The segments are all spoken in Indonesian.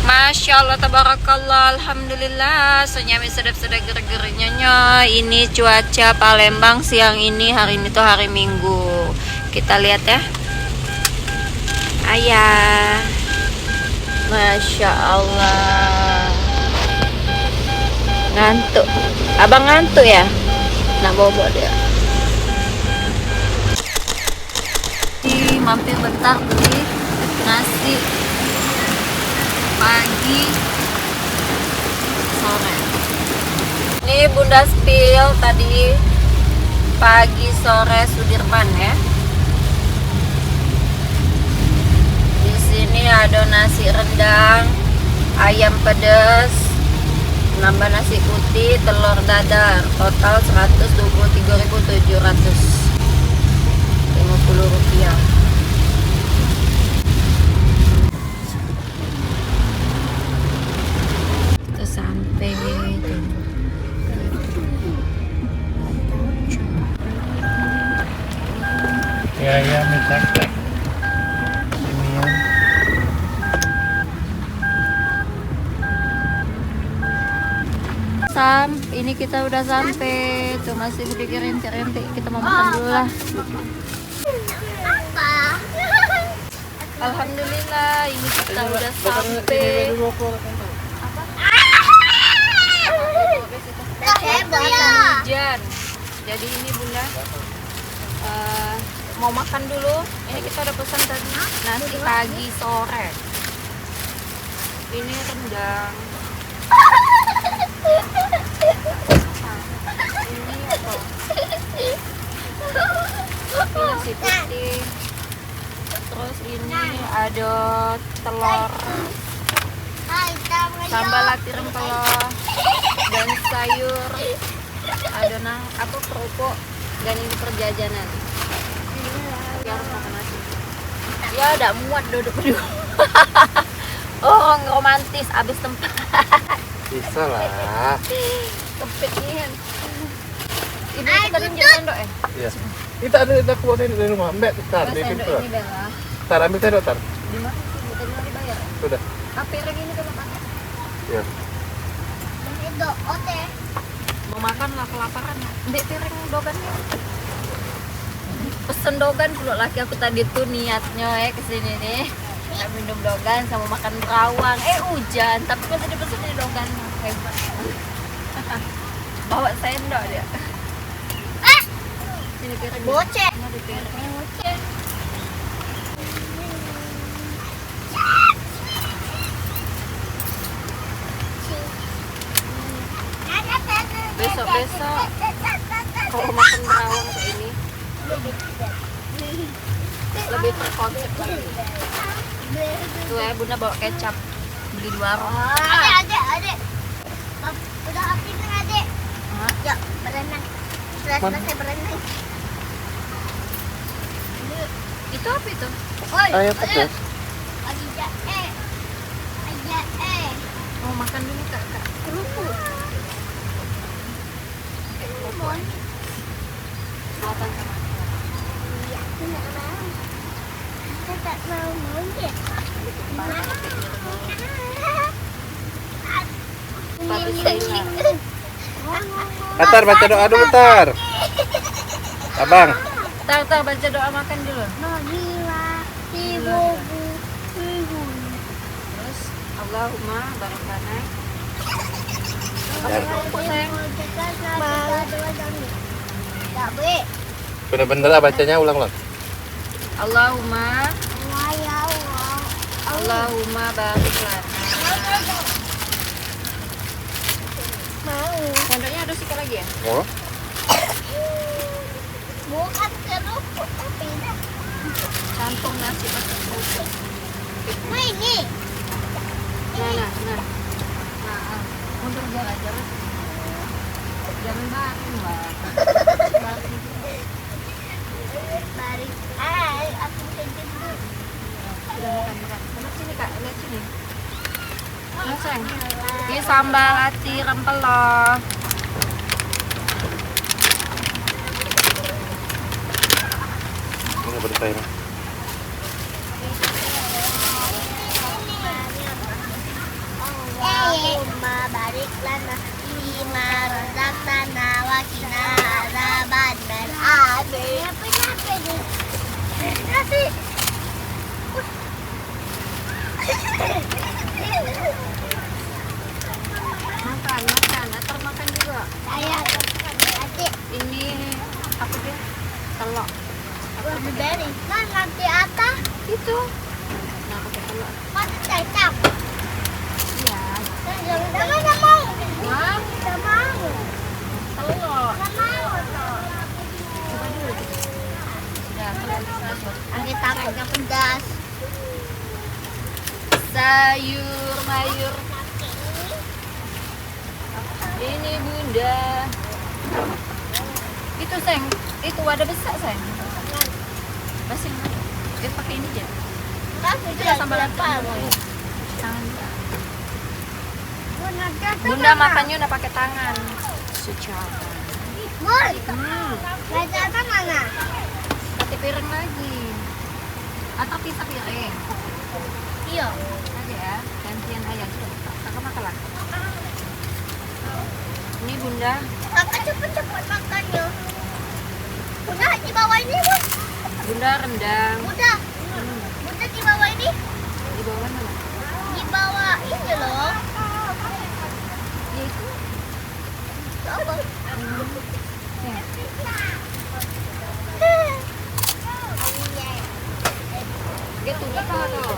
Masya Allah, tabarakallah, alhamdulillah. Senyami sedap-sedap ger-gernya. Ini cuaca Palembang siang ini. Hari ini tuh hari Minggu. Kita lihat ya. Ayah, Masya Allah. Ngantuk. Abang ngantuk ya? Nak bobo dia. Mampir bentar beli nasi pagi sore. Ini Bunda Spill tadi pagi sore Sudirman ya. Di sini ada nasi rendang, ayam pedas, nambah nasi putih, telur dadar, total 123.750 rupiah. Sampai ya minta ini ini kita udah sampai tuh, masih sedikit rintik-rintik, kita mau makan dulu lah. Alhamdulillah ini kita udah sampai. Hujan, jadi ini Bunda mau makan dulu. Ini kita udah pesan tadi nasi pagi sore. Ini rendang. Ini apa? Ini nasi putih. Terus ini ada telur, sambal lati rempelo, dan sayur. Ada apa kerupuk, dan ini perjajanan. Ya harus makan nasi. Ya udah muat duduk berdua. Oh romantis abis tempat. bisa lah. Kepikiran. Ibu kita tunjuk sendok ya? Iya. Kita ada kuah di rumah. Mbak, tar di pintu. Sendok ini Bella. Tar ambil sendok tar. Di mana sih? Tadi mau dibayar. Sudah. Piring ini belum pakai. Ya. Itu ote. Mau makan lah, kelaparan. Dek piring dogannya. Pesen dogan dulu laki aku tadi tuh niatnya kesini nih. Kita minum dogan sama makan berawang. Hujan, tapi kan tadi pesen di dogan. Hebat. Bawa sendok dia. Sini piring. Boceh. Ini ada piring. Boceh. Besok-besok kalau makan berawang kayak ini lebih terkonsep lagi. Tuh ya Bunda bawa kecap, beli di warung. Adek. Udah api kan adek? Ya, berenang. Sudah selesai berenang. Itu apa itu? Ayam pedas. Lagi jahe. Jahe. Mau makan dulu kak. Kerupuk. Buatan sama. Iya, aku nggak mau. Aku tak mau ya. Tar baca doa dulu tar. Abang. Tar baca doa makan dulu. Terus Allahumma barakana. Bener-bener lah bacanya ulang-ulang. Allahumma barik lana. Sendoknya ada sikit lagi ya? Oh. Bukan kerupuk tapi Campur nasi pakai kerupuk. ini. Nah. Untuk jalan-jalan. Jangan baring, Mbak. Mari. Aku kencing dulu. Udah makan. Mana sini Kak? Lihat sini. Nah, sayang. Ini sambal lati rempelo. Ini berita ini. Allahumma barik lana fima razaqtana wa qina adzabannar. Amin. Apa nih? Nasi. Makan, Atar makan juga. Saya adik Ini apa dia? Telur. blueberry. Nah, nanti atas Itu. Nah, pakai telur. masih cecap. Iya. Jangan nggak mau. Wah, Nggak mau. telur. Nggak mau. Coba dulu. Sudah, masuk. Angin tangannya pedas. Sayur mayur. Ini bunda. Itu sayang, itu wadah besar sayang. Masih mana? Kita pakai ini aja. Itu lah sambal apa? Tangan. Bunda makannya udah pakai tangan. Secara. Bun, Hmm. baca apa mana? Pakai piring lagi. Atau pisah piring. Iya. Aja ya, gantian ayam. Kakak makan lah. Ini bunda. Kakak cepet-cepet makannya. Udah di bawah ini, Bun. Bunda rendang. Udah. Udah di bawah ini. Di bawah mana? Di bawah ini loh. Ya itu. Apa? Ya. Gitu kita tuh.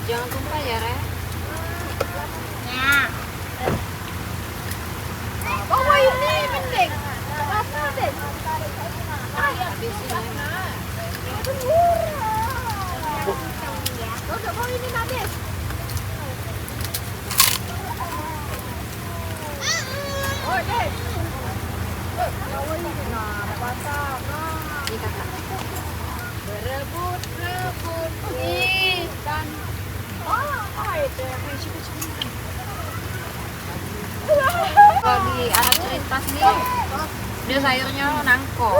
Jangan tumpah ya, Re. Ya. Bawah ini penting. Apa deh? Habisin ya. Udah bawah ini habis. Oh, deh. Ini kakak. Berebut ikan. Kalau di arah cerita sini, dia sayurnya nangko.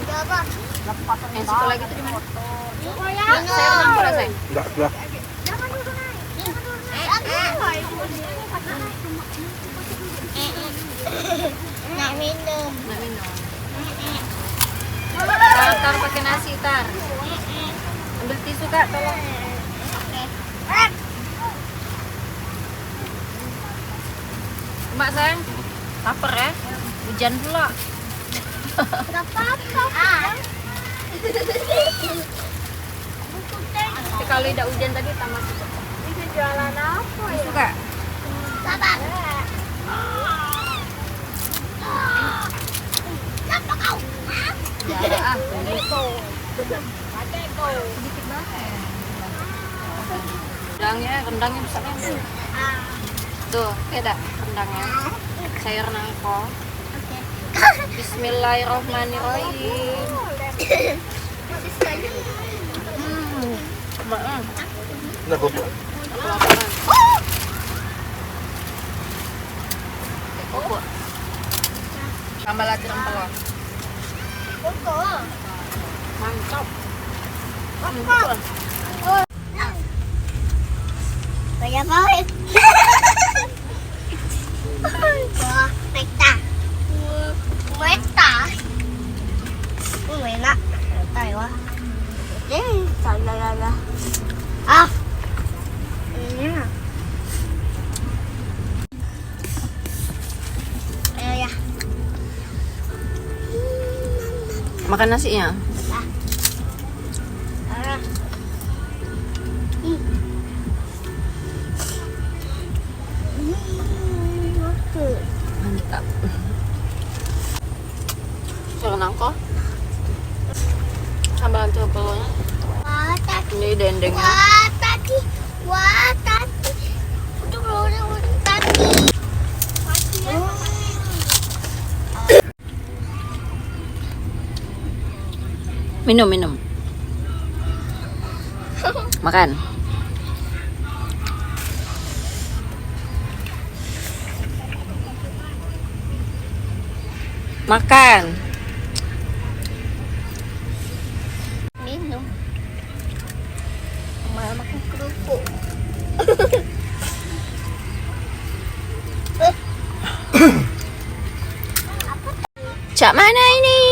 Udah apa? Yang situ lagi tuh di mana? Ya. Sayur nangko lah sayang. Enggak, enggak. Jangan dulu naik. Nak minum. Nggak minum. Tar pakai nasi tar. Ambil tisu kak, tolong. Mak sayang, lapar ya? Hujan pula. Gak apa-apa. Tapi kalau tidak hujan tadi tambah tisu. Ini jualan apa Tisu kak. Sabar. Kenapa kau? Ya ada sedikit banget. Rendangnya besarnya. Tuh, ada rendangnya. Sayur nangko. Bismillahirrahmanirrahim. Maaf. Enggak, Bobo. Kelaparan. Koko. Tambah lagi rempah. Mantap. Mantap. Banyak banget. Wah, meta. Meta. Enak. Meta ya. Salah. Ah. Iya. Ayo ya. Makan nasinya. Mantap. Sayur nangko. Sambal cobolonya. Wah, tadi. Ini dendengnya. Wah, tadi. Wah, tadi. Udah tadi. Minum. Makan. Makan. Minum. Malah makan kerupuk. Cak mana ini?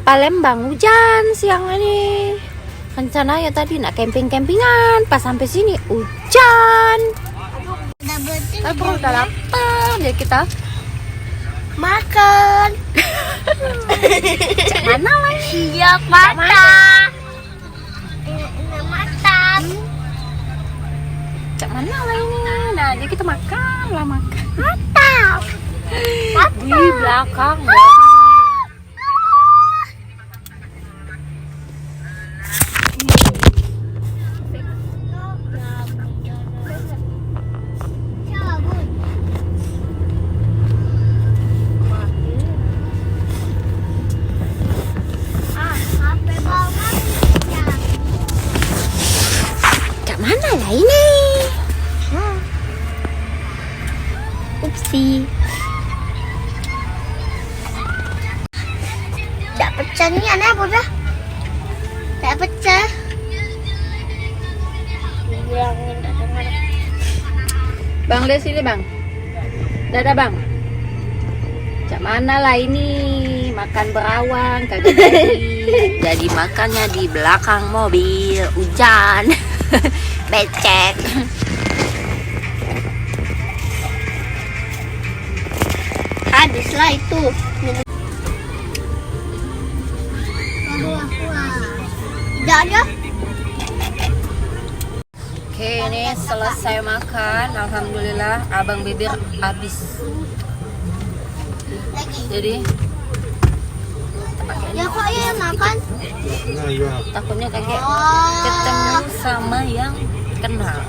Palembang hujan siang ini. Rencananya tadi nak camping-campingan, pas sampai sini hujan. Tapi perut udah lapar, jadi kita makan. cak mana lagi? Iya, makan. Makan. Cak mana lah ini? Nah, jadi kita makan lah makan. Makan. Di belakang. Cak mana lah ini? Upsi. Tak pecah ni aneh apa dah? Tak pecah. Bang, lihat sini bang. Dadah bang. Cak mana lah ini? Makan berawang kagak jadi. Jadi makannya di belakang mobil. Hujan. Becek. Habislah itu. Tidak ada. Oke, ini selesai makan. Alhamdulillah, abang bibir habis. Lagi. Jadi kita pakai ini. Ya kok yang makan? Takutnya kaget Oh. ketemu sama yang kenal.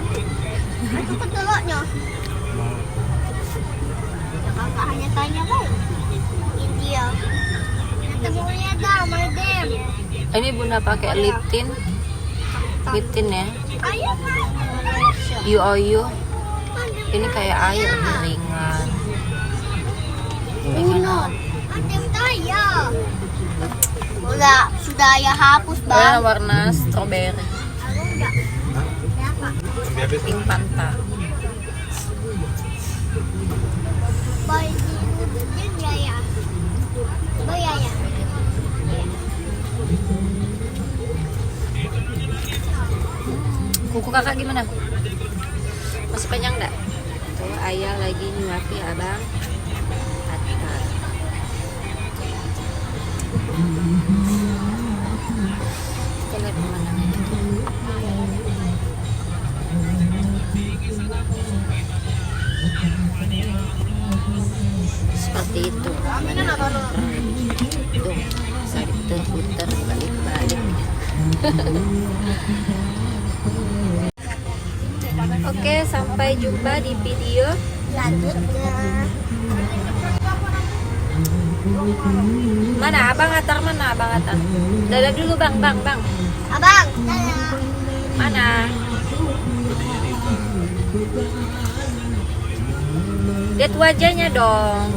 Itu keteloknya. Kakak hanya tanya kan? India. Ketemunya dah, madem. Ini bunda pakai lip tint. Lip tint ya. Ayo kan? UOU. Ini kayak air ringan. Uno. Madem tanya. Sudah ya hapus Ya, bang. warna strawberry. Enggak. Siapa? Pink Fanta. Boy di Jaya. Bayaya. Kuku kakak gimana? Masih panjang enggak? Tuh ayah lagi nyuapi abang. Atta. Kita lihat pemandangannya. Seperti itu. Tuh, bisa diputer-puter balik-balik. Oke, sampai jumpa di video Lanjutnya. mana abang Atar, mana abang Atar? Dadah dulu bang. Abang. Dadah. Mana? Lihat wajahnya dong.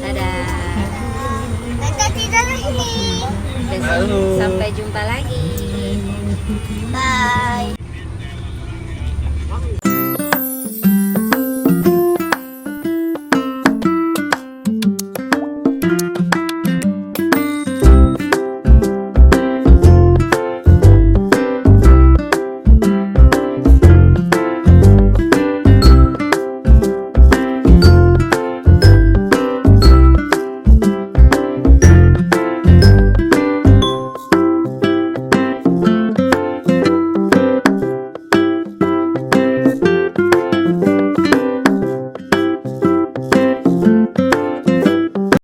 Dadah. Kita tidak lagi. Besok sampai jumpa lagi. Bye.